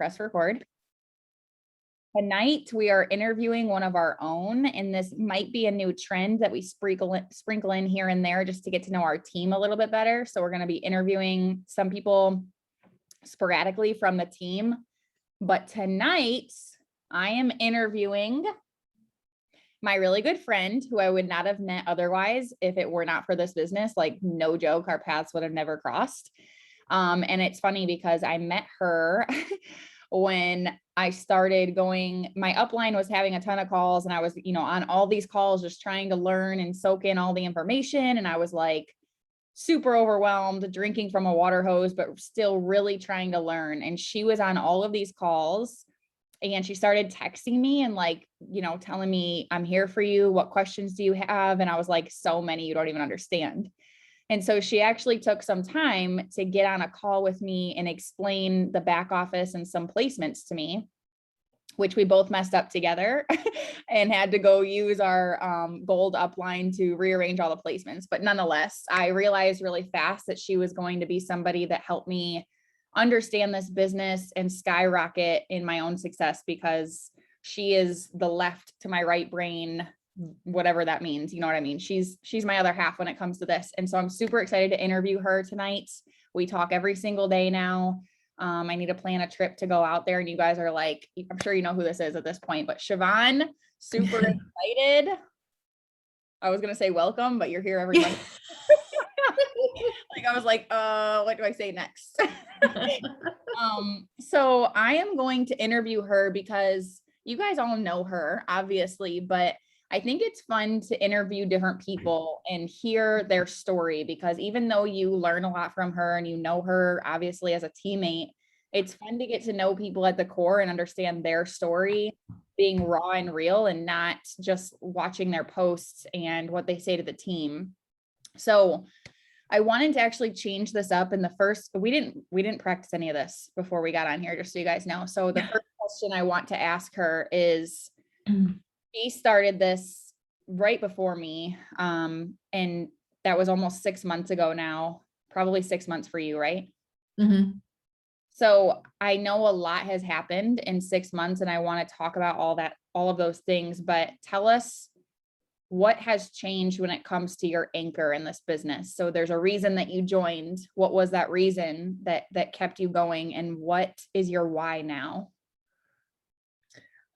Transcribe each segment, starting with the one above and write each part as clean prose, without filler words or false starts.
press record. Tonight, we are interviewing one of our own, and this might be a new trend that we sprinkle in here and there just to get to know our team a little bit better. So we're going to be interviewing some people sporadically from the team. But tonight, I am interviewing my really good friend who I would not have met otherwise if it were not for this business. Like, no joke, our paths would have never crossed. And it's funny because I met her when I started going, my upline was having a ton of calls, and I was, on all these calls, just trying to learn and soak in all the information. And I was like super overwhelmed, drinking from a water hose, but still really trying to learn. And she was on all of these calls, and she started texting me and telling me, I'm here for you. What questions do you have? And I was like, so many, you don't even understand. And so she actually took some time to get on a call with me and explain the back office and some placements to me, which we both messed up together and had to go use our gold upline to rearrange all the placements. But nonetheless, I realized really fast that she was going to be somebody that helped me understand this business and skyrocket in my own success, because she is the left to my right brain, whatever that means. You know what I mean? She's my other half when it comes to this. And so I'm super excited to interview her tonight. We talk every single day now. I need to plan a trip to go out there, and you guys are like, I'm sure you know who this is at this point, but Siobhan, super excited. I was going to say welcome, but you're here every Monday. I was like, what do I say next? So I am going to interview her because you guys all know her, obviously, but I think it's fun to interview different people and hear their story, because even though you learn a lot from her and you know her obviously as a teammate, it's fun to get to know people at the core and understand their story being raw and real, and not just watching their posts and what they say to the team. So I wanted to actually change this up in the first, we didn't practice any of this before we got on here, just so you guys know. So the first question I want to ask her is, she started this right before me. And that was almost 6 months ago now, probably 6 months for you, right? Mm-hmm. So I know a lot has happened in 6 months, and I want to talk about all of those things, but tell us what has changed when it comes to your anchor in this business. So there's a reason that you joined. What was that reason that kept you going, and what is your why now?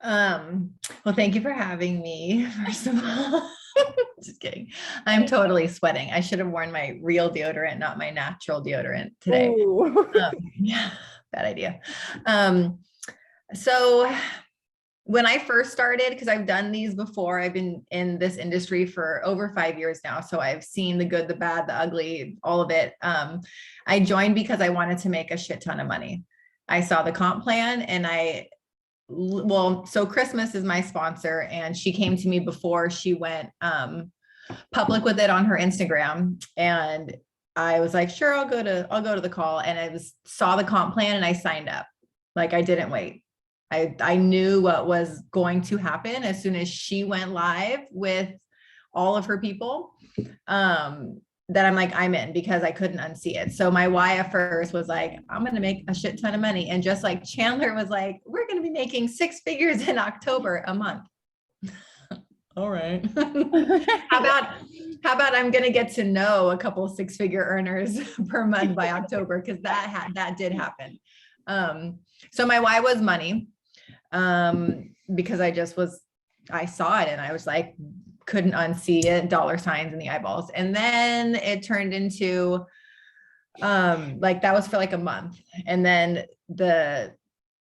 Well, thank you for having me, first of all. Just kidding. I'm totally sweating. I should have worn my real deodorant, not my natural deodorant today. Yeah, bad idea. So when I first started, because I've done these before, I've been in this industry for over 5 years now. So I've seen the good, the bad, the ugly, all of it. I joined because I wanted to make a shit ton of money. I saw the comp plan, and so Christmas is my sponsor, and she came to me before she went public with it on her Instagram, and I was like, sure, I'll go to the call. And I saw the comp plan, and I signed up. Like, I didn't wait. I knew what was going to happen as soon as she went live with all of her people. That I'm like, I'm in, because I couldn't unsee it. So my why at first was like, I'm going to make a shit ton of money. And just like Chandler was like, we're going to be making 6 figures in October a month. All right. How about I'm going to get to know a couple 6-figure earners per month by October? Cause that did happen. So my why was money. Because I saw it, and I was like, couldn't unsee it, dollar signs in the eyeballs. And then it turned into, that was for like a month. And then the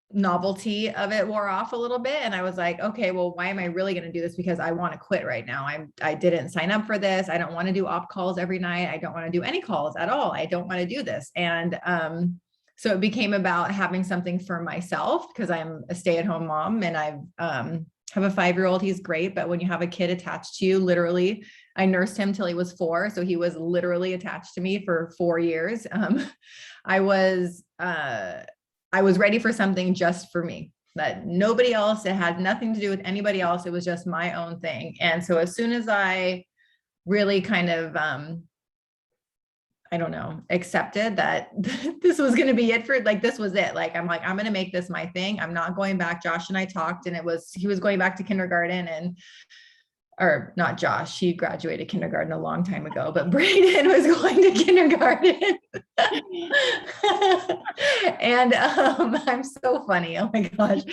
novelty of it wore off a little bit. And I was like, okay, well, why am I really going to do this? Because I want to quit right now. I didn't sign up for this. I don't want to do op calls every night. I don't want to do any calls at all. I don't want to do this. And, so it became about having something for myself, because I'm a stay-at-home mom, and I have a 5-year-old. He's great. But when you have a kid attached to you, literally, I nursed him till he was 4. So he was literally attached to me for 4 years. I was ready for something just for me, that nobody else, it had nothing to do with anybody else. It was just my own thing. And so as soon as I really kind of, I don't know, accepted that this was going to be it for like, this was it. Like, I'm going to make this my thing. I'm not going back. Josh and I talked, and he was going back to kindergarten, and or not Josh, he graduated kindergarten a long time ago, but Brayden was going to kindergarten. And I'm so funny. Oh my gosh.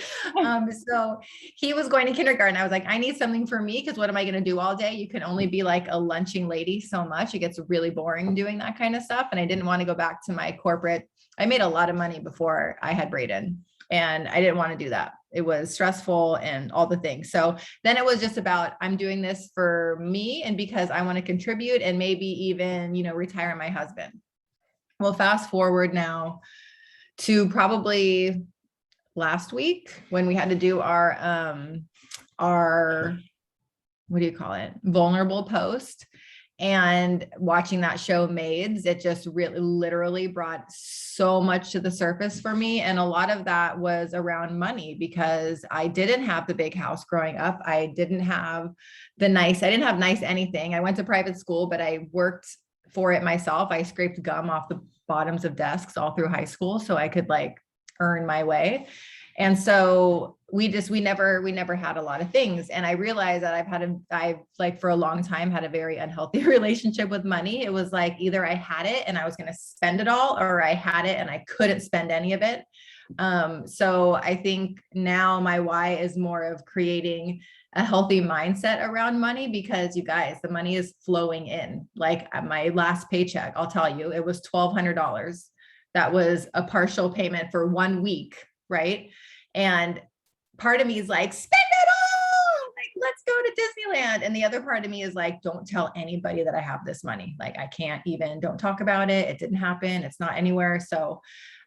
So he was going to kindergarten. I was like, I need something for me, because what am I going to do all day? You can only be like a lunching lady so much. It gets really boring doing that kind of stuff. And I didn't want to go back to my corporate. I made a lot of money before I had Brayden, and I didn't want to do that. It was stressful and all the things. So then it was just about, I'm doing this for me and because I want to contribute, and maybe even, retire my husband. Well, fast forward now to probably last week when we had to do our, what do you call it? Vulnerable post. And watching that show Maids, it just really literally brought so much to the surface for me. And a lot of that was around money, because I didn't have the big house growing up. I didn't have nice anything. I went to private school, but I worked for it myself. I scraped gum off the bottoms of desks all through high school so I could like earn my way. And so we never had a lot of things. And I realized that I've like for a long time had a very unhealthy relationship with money. It was like either I had it and I was going to spend it all, or I had it and I couldn't spend any of it. So I think now my why is more of creating a healthy mindset around money, because you guys, the money is flowing in. Like my last paycheck, I'll tell you, it was $1,200. That was a partial payment for 1 week. Right. And part of me is like, spend it all, like, let's go to Disneyland. And the other part of me is like, don't tell anybody that I have this money. Like, I can't even, don't talk about it. It didn't happen. It's not anywhere. So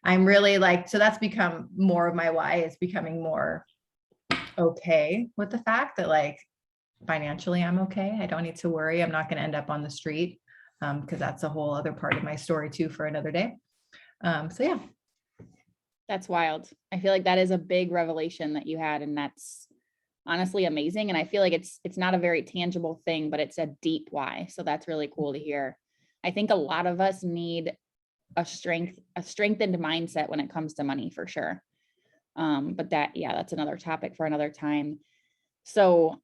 I'm really like, so that's become more of my why, is becoming more okay with the fact that like financially I'm okay. I don't need to worry. I'm not going to end up on the street. Because that's a whole other part of my story too for another day. So yeah. That's wild. I feel like that is a big revelation that you had, and that's honestly amazing. And I feel like it's not a very tangible thing, but it's a deep why. So that's really cool to hear. I think a lot of us need a strengthened mindset when it comes to money, for sure. But that's another topic for another time. So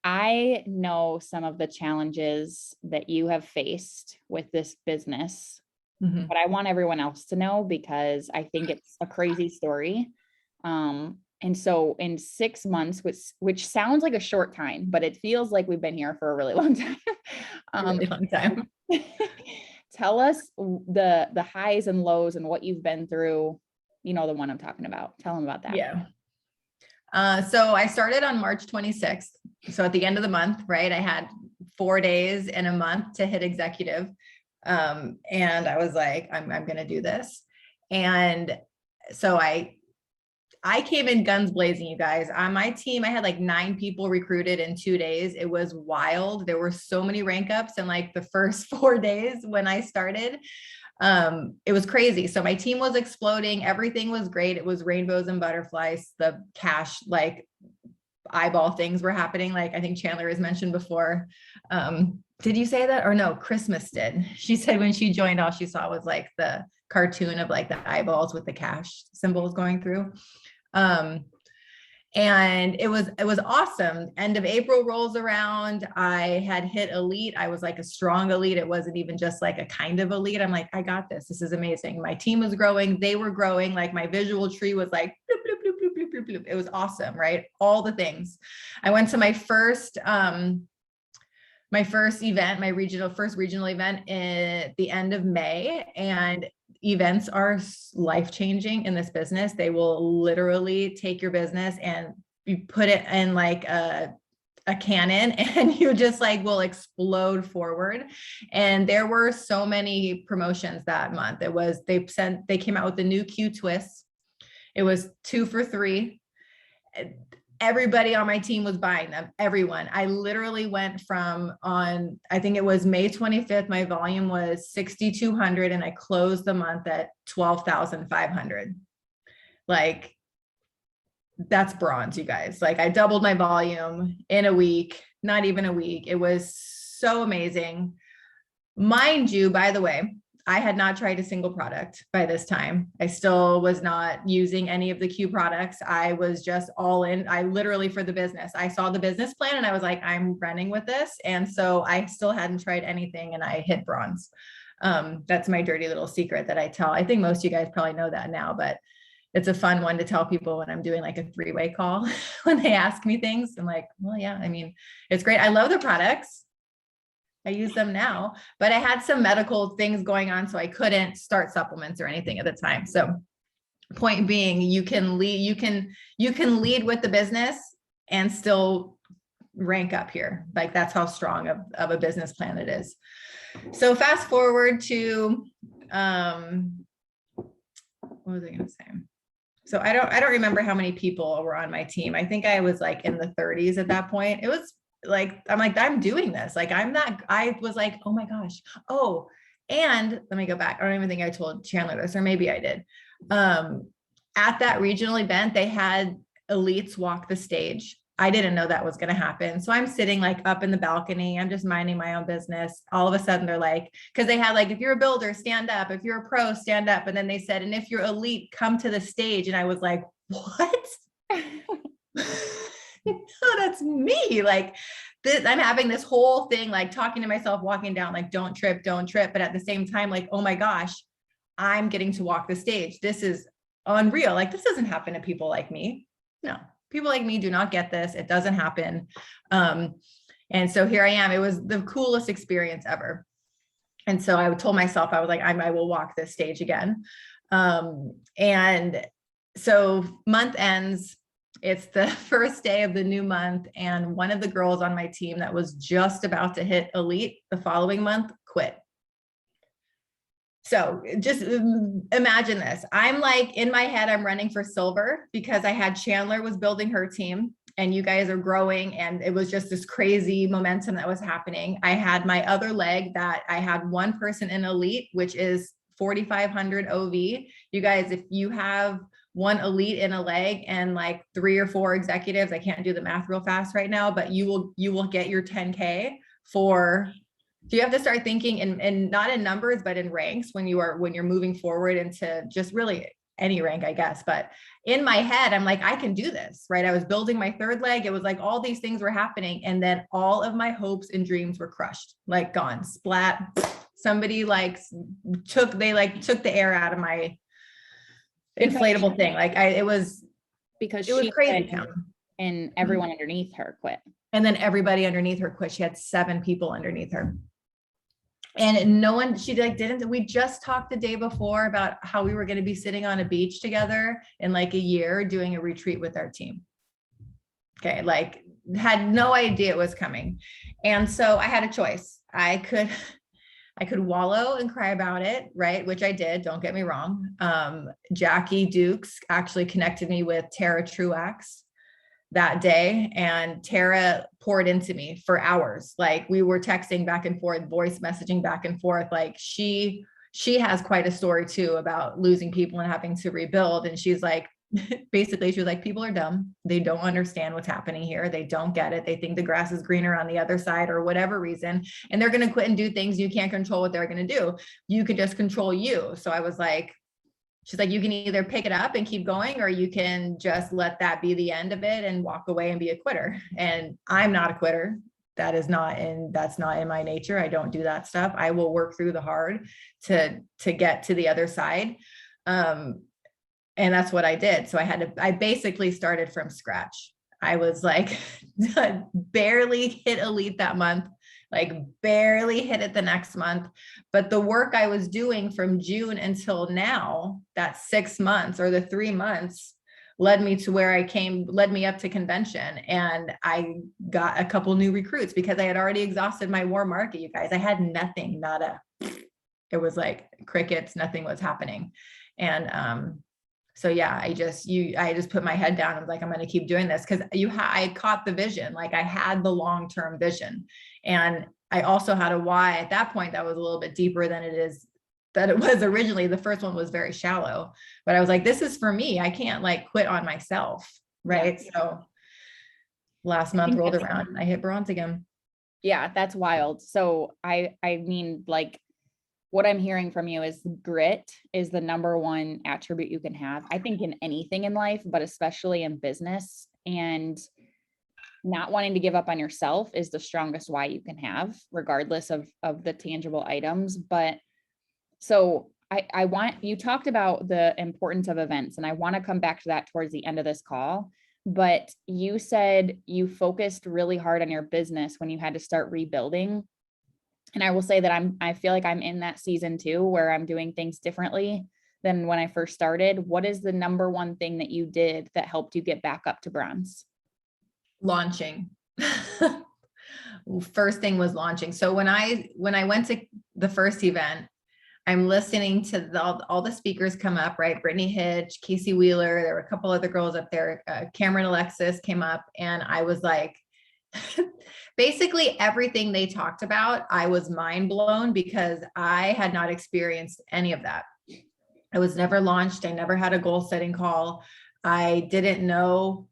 I know some of the challenges that you have faced with this business. Mm-hmm. But I want everyone else to know, because I think it's a crazy story. And so in 6 months, which sounds like a short time, but it feels like we've been here for a really long time. Really long time. Tell us the highs and lows and what you've been through, the one I'm talking about. Tell them about that. Yeah. So I started on March 26th. So at the end of the month, right, I had 4 days in a month to hit executive. And I was like, I'm going to do this. And so I came in guns blazing, you guys. On my team, I had like 9 people recruited in 2 days. It was wild. There were so many rank ups in like the first 4 days when I started. It was crazy. So my team was exploding. Everything was great. It was rainbows and butterflies. The cash, like eyeball things were happening. Like I think Chandler has mentioned before. Did you say that? Or no, Christmas did. She said when she joined, all she saw was like the cartoon of like the eyeballs with the cash symbols going through. And it was awesome. End of April rolls around. I had hit elite. I was like a strong elite. It wasn't even just like a kind of elite. I'm like, I got this. This is amazing. My team was growing. They were growing. Like my visual tree was like, bloop, bloop, bloop, bloop, bloop, bloop, bloop. It was awesome, right? All the things. I went to my first event, my first regional event at the end of May, and events are life-changing in this business. They will literally take your business and you put it in like a cannon, and you just like will explode forward. And there were so many promotions that month. They came out with the new Q twists. It was 2 for $3. Everybody on my team was buying them. Everyone. I literally went I think it was May 25th, my volume was 6,200 and I closed the month at 12,500. Like that's bronze, you guys. Like I doubled my volume in a week, not even a week. It was so amazing. Mind you, by the way, I had not tried a single product by this time. I still was not using any of the Q products. I was just all in. I literally, for the business, I saw the business plan and I was like, I'm running with this. And so I still hadn't tried anything and I hit bronze. That's my dirty little secret that I tell. I think most of you guys probably know that now, but it's a fun one to tell people when I'm doing like a 3-way call when they ask me things. I'm like, well, yeah, I mean, it's great. I love the products. I use them now, but I had some medical things going on, so I couldn't start supplements or anything at the time. So point being, you can lead with the business and still rank up here. Like that's how strong of a business plan it is. So fast forward to, what was I going to say? So I don't remember how many people were on my team. I think I was like in the 30s at that point. It was like, I'm doing this. Like, I was like, oh my gosh. Oh, and let me go back. I don't even think I told Chandler this, or maybe I did. At that regional event, they had elites walk the stage. I didn't know that was going to happen. So I'm sitting like up in the balcony. I'm just minding my own business. All of a sudden they're like, because they had like, if you're a builder, stand up. If you're a pro, stand up. And then they said, and if you're elite, come to the stage. And I was like, what? No, that's me. Like this, I'm having this whole thing, like talking to myself, walking down, like, don't trip. But at the same time, like, oh my gosh, I'm getting to walk the stage. This is unreal. Like, this doesn't happen to people like me. No. People like me do not get this. It doesn't happen. And so here I am. It was the coolest experience ever. And so I told myself, I was like, I will walk this stage again. And so month ends. It's the first day of the new month. And one of the girls on my team that was just about to hit elite the following month quit. So just imagine this. I'm like, in my head, I'm running for silver because I had Chandler was building her team and you guys are growing. And it was just this crazy momentum that was happening. I had my other leg that I had one person in elite, which is 4,500 OV. You guys, if you have one elite in a leg and like 3 or 4 executives, I can't do the math real fast right now, but you will get your 10K for. So you have to start thinking in not in numbers, but in ranks when you're moving forward into just really any rank, I guess. But in my head, I'm like, I can do this, right? I was building my third leg. It was like all these things were happening. And then all of my hopes and dreams were crushed, like gone, splat. Somebody took the air out of my inflatable thing. Like it was crazy town. And everyone underneath her quit. And then everybody underneath her quit. She had 7 people underneath her. And no one, we just talked the day before about how we were going to be sitting on a beach together in like a year doing a retreat with our team. Okay. Like had no idea it was coming. And so I had a choice. I could wallow and cry about it, right? Which I did, don't get me wrong. Jackie Dukes actually connected me with Tara Truax that day, and Tara poured into me for hours. Like we were texting back and forth, voice messaging back and forth. Like she has quite a story too about losing people and having to rebuild. And she's like, basically she was like, people are dumb. They don't understand what's happening here. They don't get it. They think the grass is greener on the other side or whatever reason. And they're going to quit and do things. You can't control what they're going to do. You can just control you. So I was like, she's like, you can either pick it up and keep going, or you can just let that be the end of it and walk away and be a quitter. And I'm not a quitter. That's not in my nature. I don't do that stuff. I will work through the hard to get to the other side. And that's what I did. So I basically started from scratch. I was like, barely hit elite that month, like barely hit it the next month. But the work I was doing from June until now, that 6 months or the 3 months led me to where led me up to convention. And I got a couple new recruits because I had already exhausted my warm market, you guys. I had nothing, it was like crickets, nothing was happening. And, so yeah, I just put my head down. I was like, I'm going to keep doing this because I caught the vision. Like I had the long-term vision, and I also had a why at that point that was a little bit deeper than it was originally. The first one was very shallow, but I was like, this is for me. I can't like quit on myself. Right. Yeah. So last month rolled around, I hit bronze again. Yeah. That's wild. So I mean, like what I'm hearing from you is grit is the number one attribute you can have, I think, in anything in life, but especially in business. And not wanting to give up on yourself is the strongest why you can have, regardless of the tangible items. But so I want, you talked about the importance of events, and I want to come back to that towards the end of this call. But you said you focused really hard on your business when you had to start rebuilding. And I will say that I feel like I'm in that season too, where I'm doing things differently than when I first started. What is the number one thing that you did that helped you get back up to bronze? Launching. First thing was launching. So when I went to the first event, I'm listening to all the speakers come up, right? Brittany Hitch, Casey Wheeler, there were a couple other girls up there. Cameron Alexis came up, and I was like, basically everything they talked about, I was mind blown because I had not experienced any of that. I was never launched. I never had a goal setting call. I didn't know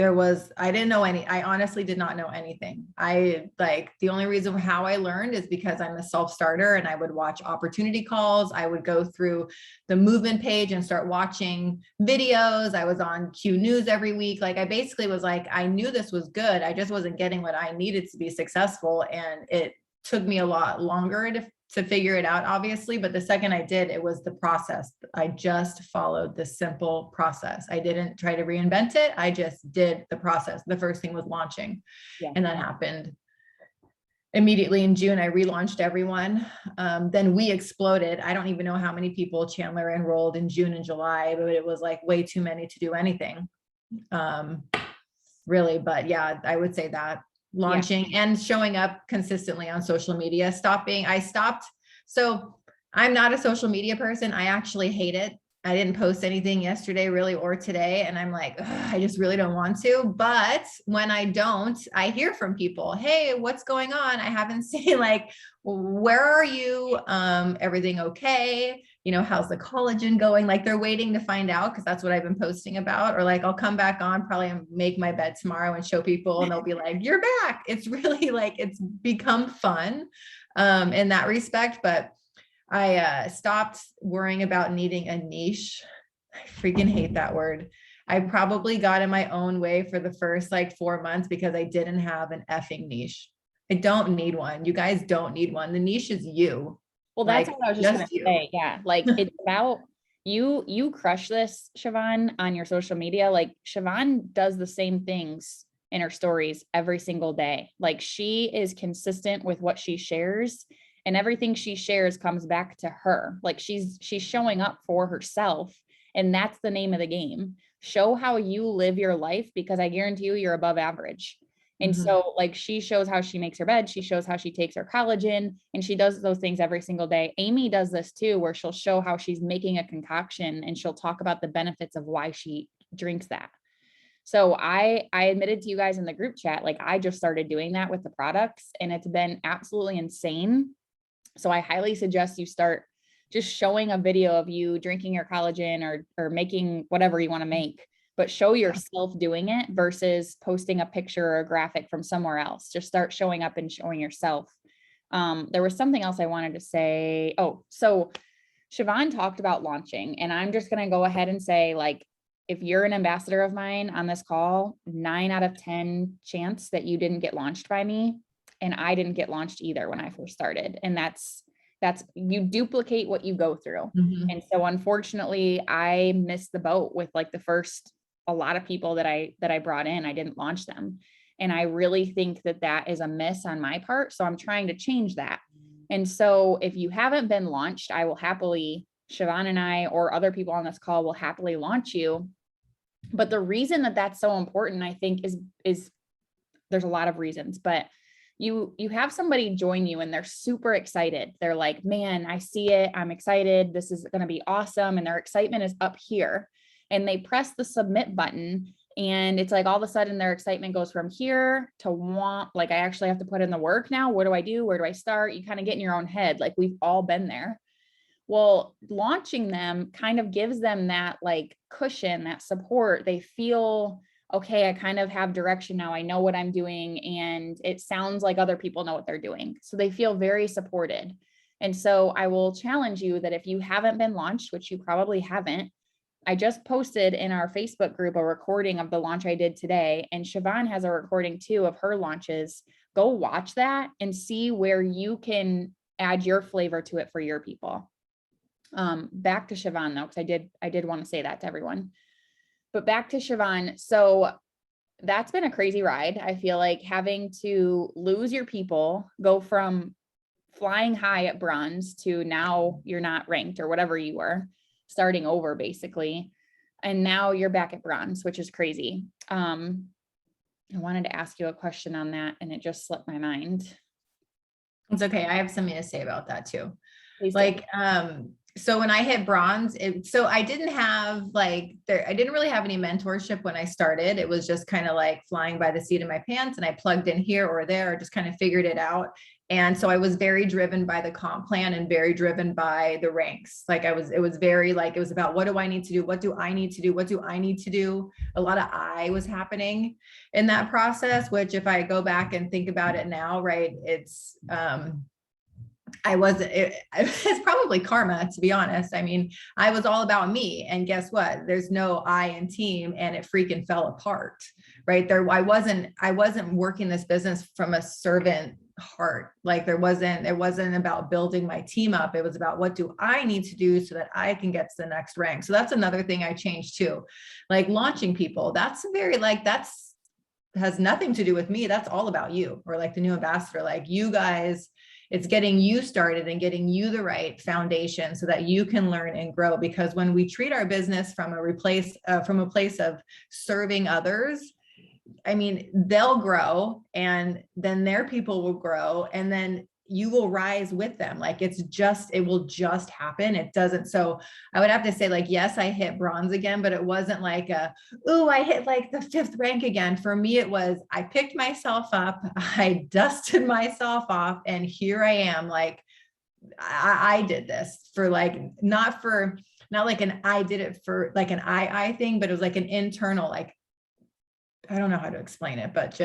I honestly did not know anything. The only reason how I learned is because I'm a self-starter, and I would watch opportunity calls. I would go through the movement page and start watching videos. I was on Q News every week. Like, I basically was like, I knew this was good. I just wasn't getting what I needed to be successful. And it took me a lot longer to figure it out, obviously. But the second I did, it was the process. I just followed the simple process. I didn't try to reinvent it. I just did the process. The first thing was launching. Yeah. And that happened immediately in June. I relaunched everyone. Then we exploded. I don't even know how many people Chandler enrolled in June and July, but it was like way too many to do anything. Really. But yeah, I would say that. Launching and showing up consistently on social media, I stopped. So I'm not a social media person. I actually hate it. I didn't post anything yesterday really, or today. And I'm like, I just really don't want to. But when I don't, I hear from people, hey, what's going on? I haven't seen, like, where are you? Everything okay? You know, how's the collagen going? Like, they're waiting to find out, because that's what I've been posting about. Or like, I'll come back on, probably make my bed tomorrow and show people, and they'll be like, you're back. It's really like, it's become fun in that respect. But I stopped worrying about needing a niche. I freaking hate that word. I probably got in my own way for the first like 4 months because I didn't have an effing niche. I don't need one. You guys don't need one. The niche is you. Well, that's what I was just going to say. Yeah. Like, it's about you crush this, Siobhan, on your social media. Like, Siobhan does the same things in her stories every single day. Like, she is consistent with what she shares, and everything she shares comes back to her. Like, she's showing up for herself. And that's the name of the game. Show how you live your life, because I guarantee you're above average. And so, like, she shows how she makes her bed. She shows how she takes her collagen, and she does those things every single day. Amy does this too, where she'll show how she's making a concoction, and she'll talk about the benefits of why she drinks that. So I admitted to you guys in the group chat, like, I just started doing that with the products, and it's been absolutely insane. So I highly suggest you start just showing a video of you drinking your collagen or making whatever you want to make, but show yourself doing it versus posting a picture or a graphic from somewhere else. Just start showing up and showing yourself. There was something else I wanted to say. Oh, so Siobhan talked about launching, and I'm just going to go ahead and say, like, if you're an ambassador of mine on this call, 9 out of 10 chance that you didn't get launched by me. And I didn't get launched either when I first started. And that's you duplicate what you go through. And so unfortunately, I missed the boat with like the first, a lot of people that I brought in, I didn't launch them. And I really think that is a miss on my part. So I'm trying to change that. And so if you haven't been launched, I will happily, Siobhan and I, or other people on this call will happily launch you. But the reason that that's so important, I think, is there's a lot of reasons, but you have somebody join you and they're super excited. They're like, man, I see it. I'm excited. This is going to be awesome. And their excitement is up here, and they press the submit button. And it's like, all of a sudden their excitement goes from here to like, I actually have to put in the work now. What do I do? Where do I start? You kind of get in your own head. Like, we've all been there. Well, launching them kind of gives them that like cushion, that support. They feel, okay, I kind of have direction now. I know what I'm doing, and it sounds like other people know what they're doing. So they feel very supported. And so I will challenge you that if you haven't been launched, which you probably haven't, I just posted in our Facebook group a recording of the launch I did today, and Siobhan has a recording too of her launches. Go watch that and see where you can add your flavor to it for your people. Back to Siobhan though, because I did want to say that to everyone. But back to Siobhan. So that's been a crazy ride. I feel like having to lose your people, go from flying high at bronze to now you're not ranked or whatever you were, starting over basically. And now you're back at bronze, which is crazy. I wanted to ask you a question on that and it just slipped my mind. It's okay. I have something to say about that too. Please do. Like, so when I hit bronze, so I didn't have I didn't really have any mentorship when I started. It was just kind of like flying by the seat of my pants, and I plugged in here or there, just kind of figured it out. And so I was very driven by the comp plan and very driven by the ranks. It was very it was about, what do I need to do? What do I need to do? What do I need to do? A lot of I was happening in that process, which if I go back and think about it now, right, it's, it's probably karma, to be honest. I mean, I was all about me, and guess what? There's no I in team, and it freaking fell apart, right? I wasn't working this business from a servant heart. It wasn't about building my team up. It was about, what do I need to do so that I can get to the next rank? So that's another thing I changed too. Launching people, that's very, that's has nothing to do with me. That's all about you, or the new ambassador, you guys. It's getting you started and getting you the right foundation so that you can learn and grow. Because when we treat our business from a place of serving others, I mean, they'll grow, and then their people will grow, and then you will rise with them. It will just happen. It doesn't. So I would have to say, yes, I hit bronze again, but it wasn't I hit the 5th rank again. For me, it was, I picked myself up, I dusted myself off, and here I am. I did this for not I did it for an I thing, but it was an internal, I don't know how to explain it, but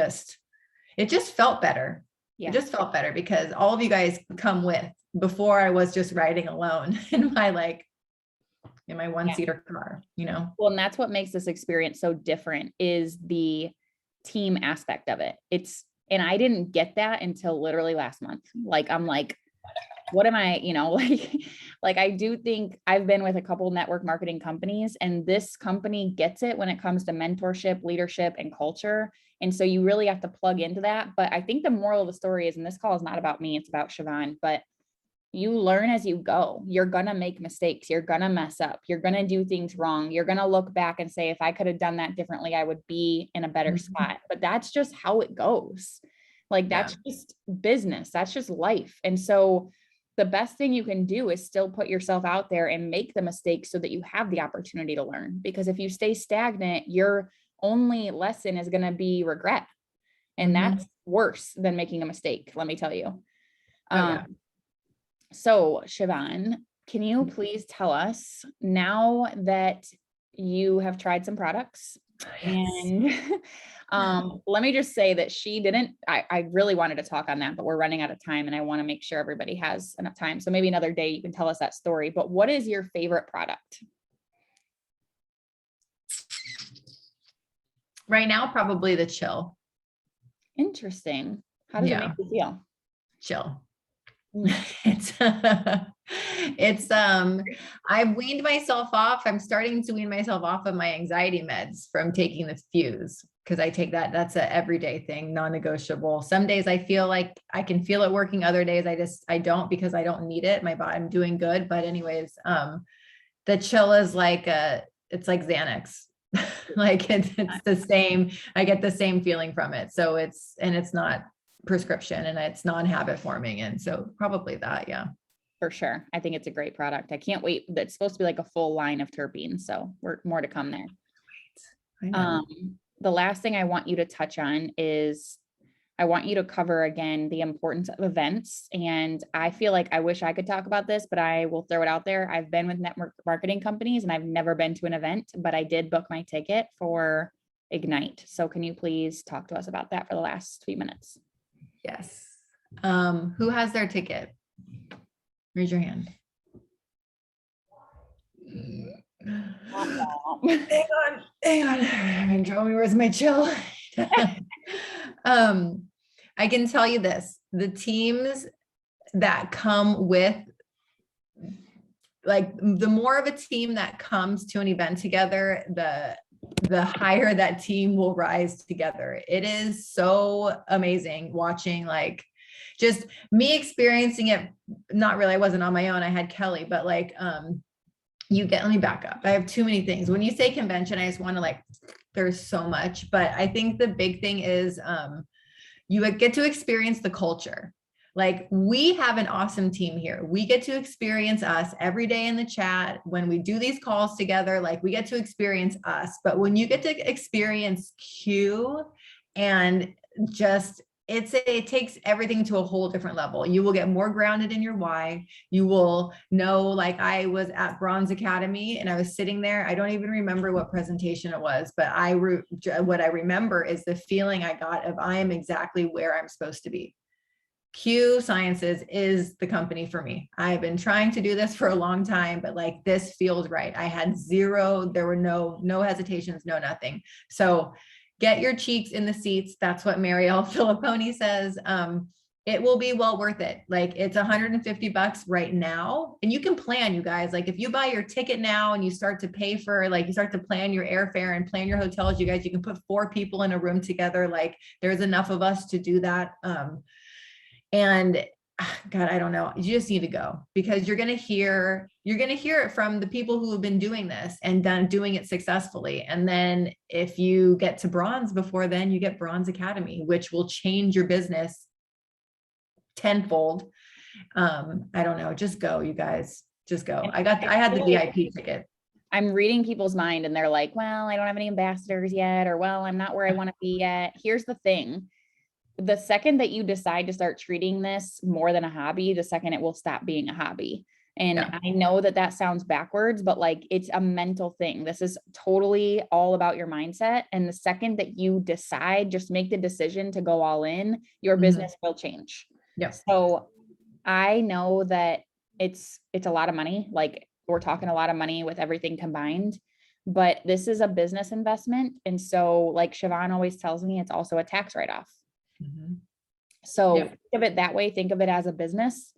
it just felt better. Yeah. It just felt better because all of you guys come with. Before, I was just riding alone in my one-seater car, Well, and that's what makes this experience so different, is the team aspect of it. And I didn't get that until literally last month. I'm what am I, I do think I've been with a couple network marketing companies, and this company gets it when it comes to mentorship, leadership, and culture. And so you really have to plug into that. But I think the moral of the story is, and this call is not about me, it's about Siobhan, but you learn as you go. You're going to make mistakes. You're going to mess up. You're going to do things wrong. You're going to look back and say, if I could have done that differently, I would be in a better spot. But that's just how it goes. That's just business. That's just life. And so the best thing you can do is still put yourself out there and make the mistakes so that you have the opportunity to learn. Because if you stay stagnant, your only lesson is going to be regret. And that's worse than making a mistake, let me tell you. So Siobhan, can you please tell us, now that you have tried some products, and let me just say that I really wanted to talk on that, but we're running out of time, and I want to make sure everybody has enough time. So maybe another day you can tell us that story, but what is your favorite product? Right now, probably the chill. Interesting. How does it make you feel? Chill. I've weaned myself off. I'm starting to wean myself off of my anxiety meds from taking the Fuse, because I take that. That's a everyday thing, non-negotiable. Some days I feel like I can feel it working. Other days I don't, because I don't need it. My body, I'm doing good. But anyways, the chill is it's like Xanax. It's the same. I get the same feeling from it. So it's not prescription, and it's non-habit forming. And so probably that. Yeah, for sure. I think it's a great product. I can't wait. It's supposed to be like a full line of terpenes. So we're more to come there. The last thing I want you to touch on is, I want you to cover again the importance of events. And I feel like I wish I could talk about this, but I will throw it out there. I've been with network marketing companies and I've never been to an event, but I did book my ticket for Ignite. So can you please talk to us about that for the last few minutes? Yes. Who has their ticket? Raise your hand. Hang on. I'm in trouble. Where's my chill? I can tell you this, the teams that come with, like, the more of a team that comes to an event together, the higher that team will rise together. It is so amazing watching, like, just me experiencing it. Not really, I wasn't on my own, I had Kelly, but like, let me back up. I have too many things. When you say convention, I just want to, like, there's so much, but I think the big thing is, you get to experience the culture. Like, we have an awesome team here. We get to experience us every day in the chat. When we do these calls together, like, we get to experience us. But when you get to experience Q, and just, it takes everything to a whole different level. You will get more grounded in your why. You will know, like, I was at Bronze Academy and I was sitting there. I don't even remember what presentation it was, but what I remember is the feeling I got of, I am exactly where I'm supposed to be. Q Sciences is the company for me. I've been trying to do this for a long time, but like, this feels right. I had there were no hesitations, no nothing. So get your cheeks in the seats. That's what Marielle Filipponi says. It will be well worth it. Like, it's $150 right now. And you can plan, you guys, like, if you buy your ticket now and you start to pay for, like, you start to plan your airfare and plan your hotels, you guys, you can put 4 people in a room together. Like, there's enough of us to do that. And God, I don't know. You just need to go, because you're going to hear it from the people who have been doing this and done doing it successfully. And then if you get to bronze before then, you get Bronze Academy, which will change your business tenfold. I don't know. Just go, you guys, just go. I had the VIP ticket. I'm reading people's mind and they're like, well, I don't have any ambassadors yet, or, well, I'm not where I want to be yet. Here's the thing. The second that you decide to start treating this more than a hobby, the second it will stop being a hobby. And yeah. I know that sounds backwards, but like, it's a mental thing. This is totally all about your mindset. And the second that you decide, just make the decision to go all in, your business will change. Yeah. So I know that it's a lot of money. Like, we're talking a lot of money with everything combined, but this is a business investment. And so, like Siobhan always tells me, it's also a tax write-off. So think of it that way. Think of it as a business.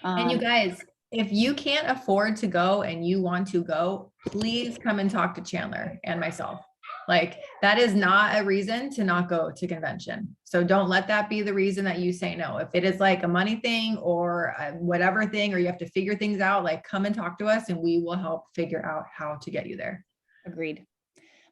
And you guys, if you can't afford to go and you want to go, please come and talk to Chandler and myself. Like, that is not a reason to not go to convention. So don't let that be the reason that you say no. If it is like a money thing or whatever thing, or you have to figure things out, like, come and talk to us and we will help figure out how to get you there. Agreed.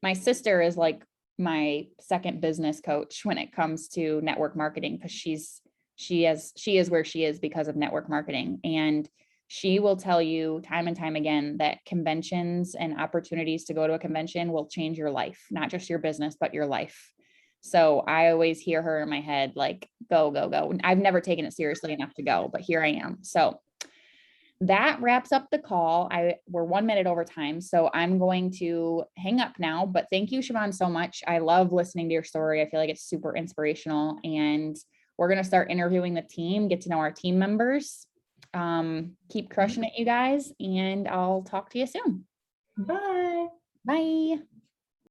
My sister is like my second business coach when it comes to network marketing, because she is where she is because of network marketing. And she will tell you time and time again that conventions and opportunities to go to a convention will change your life, not just your business, but your life. So I always hear her in my head, like, go, go, go. I've never taken it seriously enough to go, but here I am. So that wraps up the call. We're 1 minute over time, so I'm going to hang up now, but thank you, Siobhan, so much. I love listening to your story. I feel like it's super inspirational, and we're going to start interviewing the team, get to know our team members. Keep crushing it, you guys, and I'll talk to you soon. Bye. Bye.